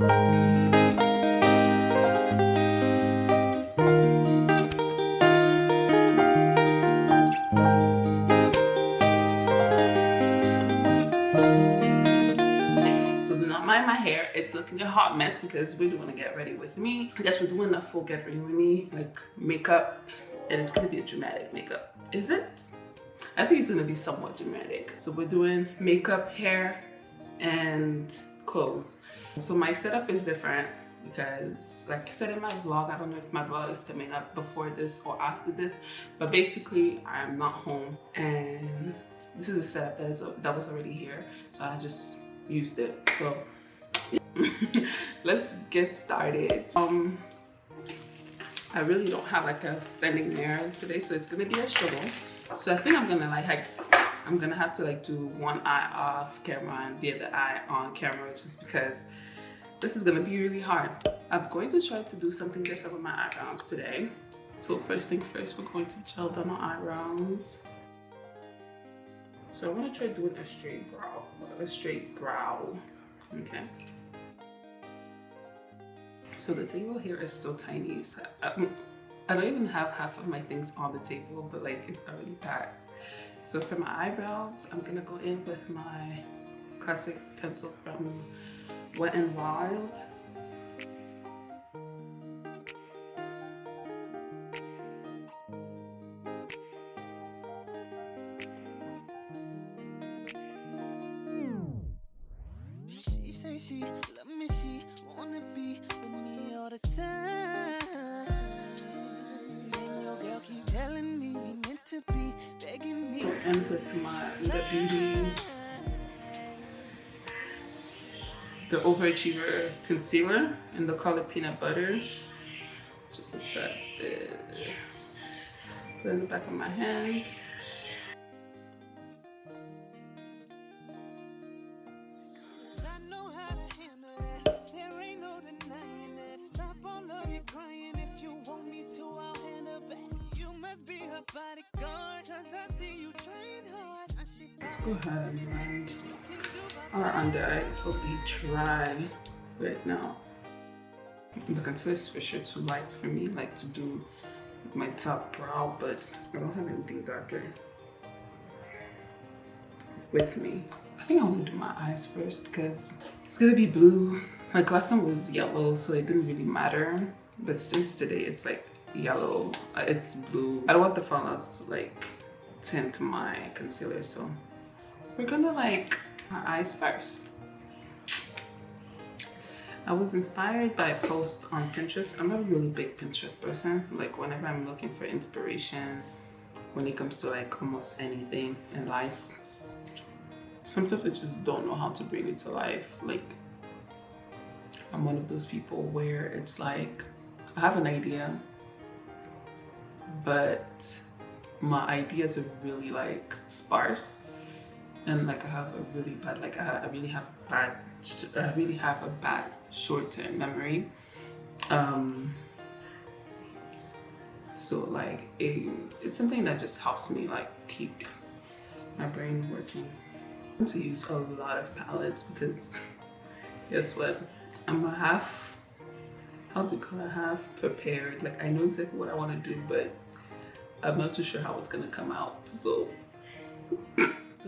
My hair, it's looking a hot mess because we're doing a get ready with me. I guess we're doing a full get ready with me, like makeup, and it's gonna be a dramatic makeup. Is it? I think it's gonna be somewhat dramatic. So we're doing makeup, hair, and clothes. So my setup is different because, like I said in my vlog, I don't know if my vlog is coming up before this or after this, but basically I'm not home and this is a setup that was already here, so I just used it. So let's get started. I really don't have like a standing mirror today, so it's gonna be a struggle. So I think I'm gonna have to like do one eye off camera and the other eye on camera, just because this is gonna be really hard. I'm going to try to do something different with my eyebrows today. So first thing first, we're going to gel down our eyebrows. So I'm gonna try doing a straight brow. Okay. So the table here is so tiny. So I don't even have half of my things on the table, but like it's already packed. So for my eyebrows, I'm gonna go in with my classic pencil from Wet n Wild. She say she love me, she wanna be with me all the time. And your girl keep telling me we meant to be, begging me. And with my HudaBeauty, the Overachiever concealer in the color Peanut Butter. Just a tad bit. Put it in the back of my hand. Let's go ahead and blend our under eye. It's probably dry right now. The concealer is for sure too light for me, like to do my top brow, but I don't have anything darker with me. I think I want to do my eyes first because it's gonna be blue. Like last time was yellow, so it didn't really matter. But since today it's like yellow, it's blue. I don't want the fallouts to like tint my concealer, so we're gonna like our eyes first. I was inspired by a post on Pinterest. I'm a really big Pinterest person. Like whenever I'm looking for inspiration when it comes to like almost anything in life, sometimes I just don't know how to bring it to life. Like I'm one of those people where it's like I have an idea, but my ideas are really like sparse, and like I have a really bad, like I really have a bad short-term memory. So like it's something that just helps me like keep my brain working. I want to use a lot of palettes because guess what, I'm a half prepared. Like I know exactly what I want to do, but I'm not too sure how it's gonna come out. So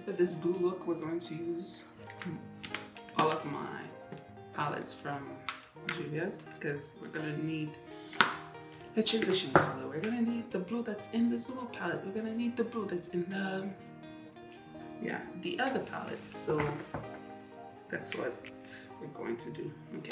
for this blue look, we're going to use all of my palettes from Juvia's because we're gonna need a transition color. We're gonna need the blue that's in the Zulu palette. We're gonna need the blue that's in the other palettes. So that's what we're going to do. Okay.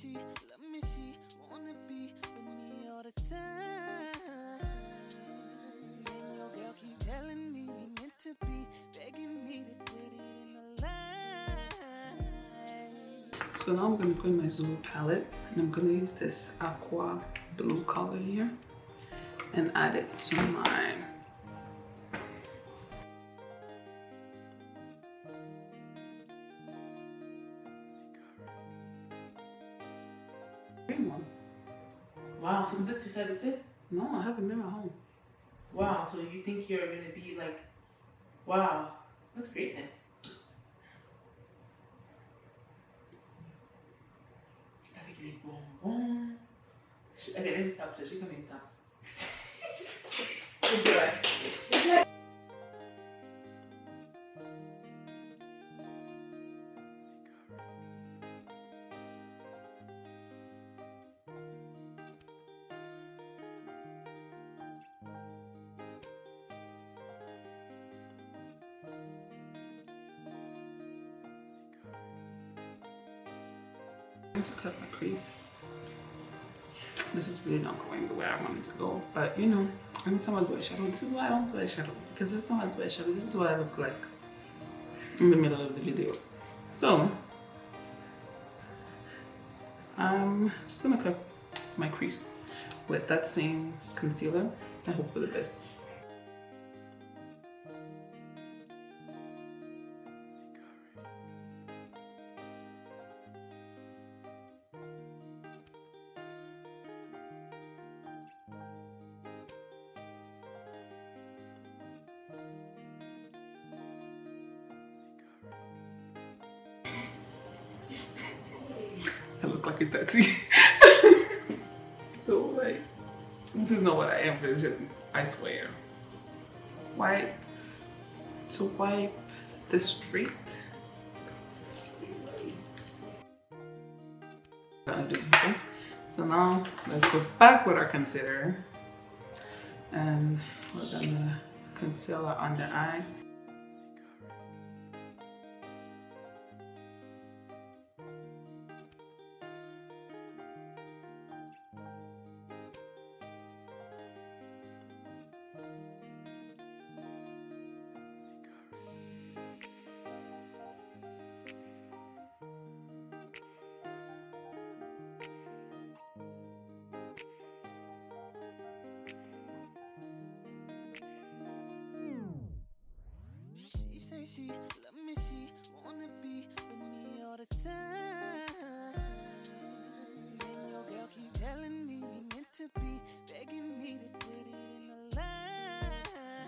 She love me, she wanna be with me all the time. And your girl keep telling me we meant to be, begging me to put it in the line. So now I'm gonna go in my Zulu palette and I'm gonna use this aqua blue color here and add it to my green one. Wow, so that's it. No, I have a mirror at home. Wow, so you think you're gonna be like, wow, that's greatness. Avec les bonbons. Okay, let me stop. She come in stop. Enjoy. I'm to cut my crease. This is really not going the way I want it to go, but you know, anytime I do eyeshadow, this is why I don't do eyeshadow, because every time I do eyeshadow, this is what I look like in the middle of the video. So I'm just gonna cut my crease with that same concealer and hope for the best. I look like a taxi. So like, this is not what I envisioned, I swear. Wipe to wipe the street. So now let's go back with our concealer, and we're gonna concealer under eye. She love me, she wanna be with me all the time. And your girl keep telling me we meant to be, begging me to put it in the line.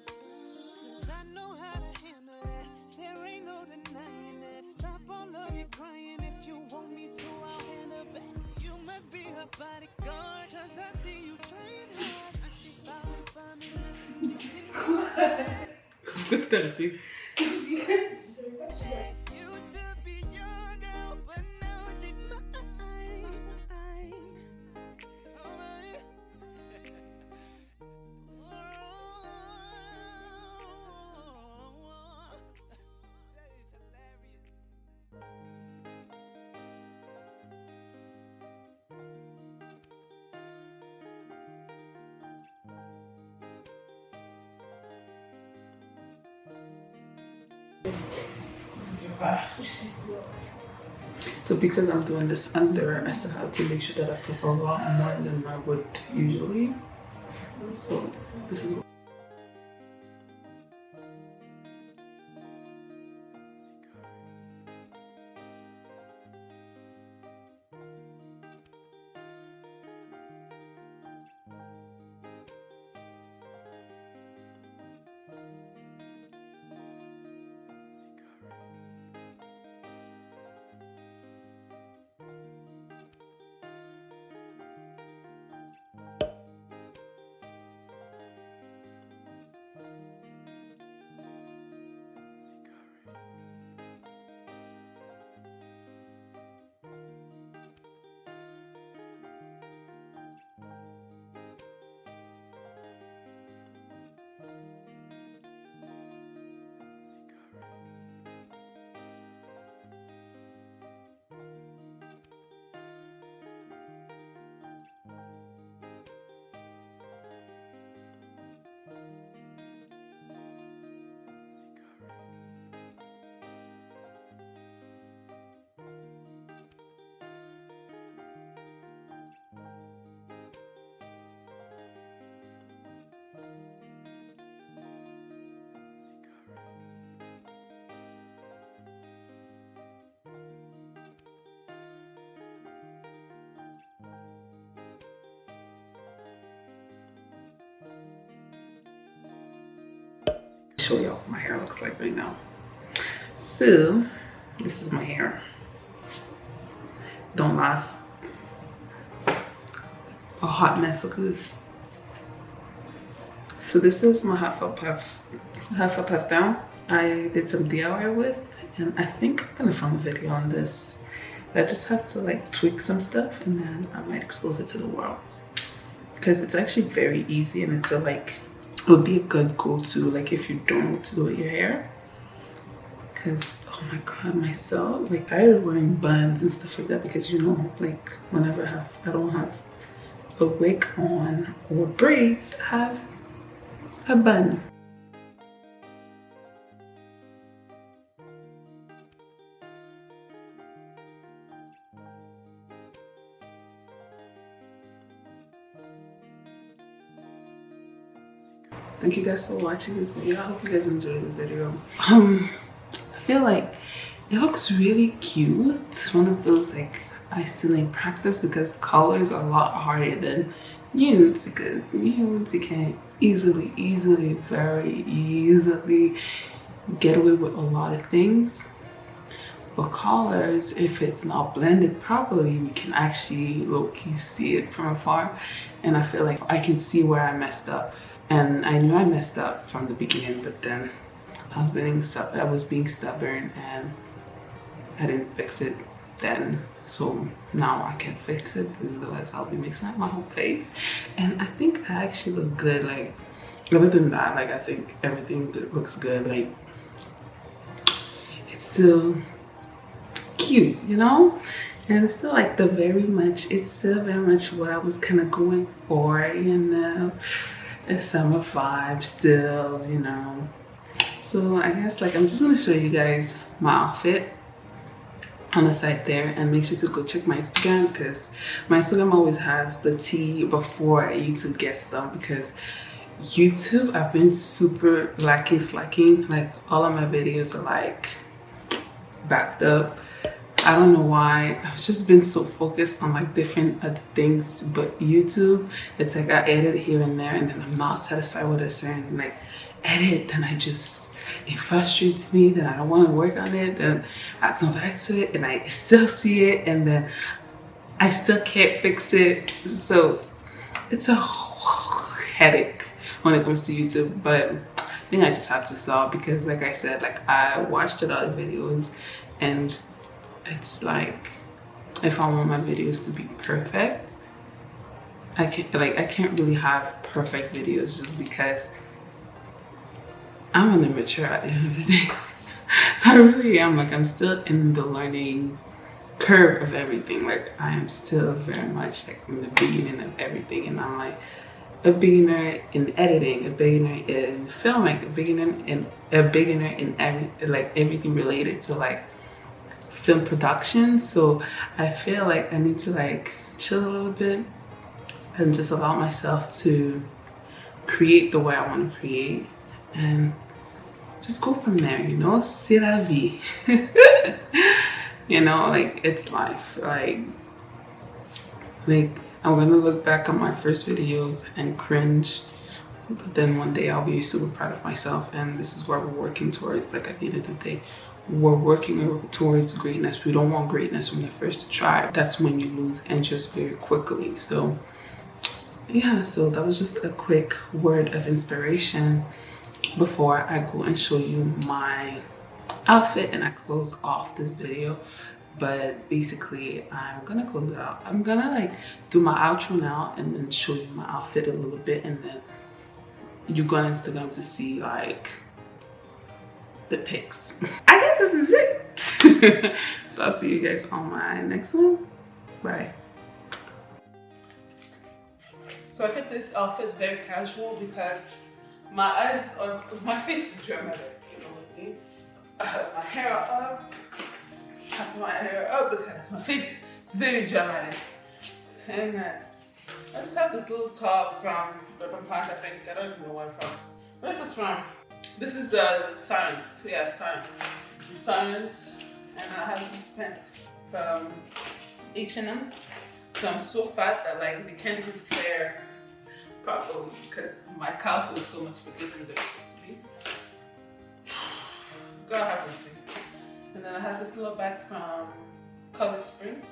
'Cause I know how to handle that. There ain't no denying that. Stop all of your crying. If you want me to, I'll hand her back. You must be her bodyguard, 'cause I see you trying hard. Now she falling for me, nothing you can do. Good therapy. So because I'm doing this under, I still have to make sure that I put a lot more than I would usually. So this is show y'all what my hair looks like right now. So this is my hair. Don't laugh. A hot mess. Look at this. So this is my half up puff down. I did some DIY with, and I think I'm gonna film a video on this. I just have to like tweak some stuff, and then I might expose it to the world, because it's actually very easy, and it's a like, it would be a good go-to like if you don't know what to do with your hair. Because oh my god, myself, like I started wearing buns and stuff like that because, you know, like whenever I don't have a wig on or braids, I have a bun. Thank you guys for watching this video. I hope you guys enjoyed this video. I feel like it looks really cute. It's one of those like I still need practice because colors are a lot harder than nudes, because nudes you can very easily get away with a lot of things. But colors, if it's not blended properly, we can actually low-key see it from afar. And I feel like I can see where I messed up. And I knew I messed up from the beginning, but then I was being stubborn and I didn't fix it then. So now I can fix it, because otherwise I'll be mixing up my whole face. And I think I actually look good. Like, other than that, like I think everything looks good. Like, it's still cute, you know? And it's still like it's still very much what I was kind of going for, you know? A summer vibe still, you know. So I guess like I'm just gonna show you guys my outfit on the side there, and make sure to go check my Instagram, because my Instagram always has the tea before YouTube gets them, because YouTube, I've been super slacking. Like all of my videos are like backed up. I don't know why. I've just been so focused on like different other things, but YouTube, it's like I edit here and there, and then I'm not satisfied with a certain like edit, then it frustrates me, then I don't want to work on it, then I come back to it and I still see it, and then I still can't fix it. So it's a headache when it comes to YouTube. But I think I just have to stop, because like I said, like I watched a lot of videos, and it's like if I want my videos to be perfect, I can't really have perfect videos, just because I'm an immature at the end of the day. I really am. Like, I'm still in the learning curve of everything. Like, I am still very much like in the beginning of everything, and I'm like a beginner in editing, a beginner in filming, a beginner in everything related to like film production. So I feel like I need to like chill a little bit and just allow myself to create the way I want to create, and just go from there, you know. C'est la vie. You know, like it's life. Like I'm gonna look back on my first videos and cringe, but then one day I'll be super proud of myself, and this is where we're working towards. Like, at the end of the day, we're working towards greatness. We don't want greatness when you're first to try. That's when you lose interest very quickly. So yeah, so that was just a quick word of inspiration before I go and show you my outfit and I close off this video. But basically, I'm gonna close it out. I'm gonna like do my outro now and then show you my outfit a little bit, and then you go on Instagram to see like the pics. I guess this is it. So I'll see you guys on my next one. Bye. So I kept this outfit very casual because my face is dramatic, you know what I mean? I have my hair up. I have my hair up because my face is very dramatic. And I just have this little top from Urban Plant, I think. I don't even know where it's from. Where's this from? This is Science. Yeah, Science. Science. And I have this pen from H&M. So I'm so fat that like they can't even flare properly because my calves are so much bigger than they're supposed to be. Girl, have mercy. And then I have this little bag from Colored Spring.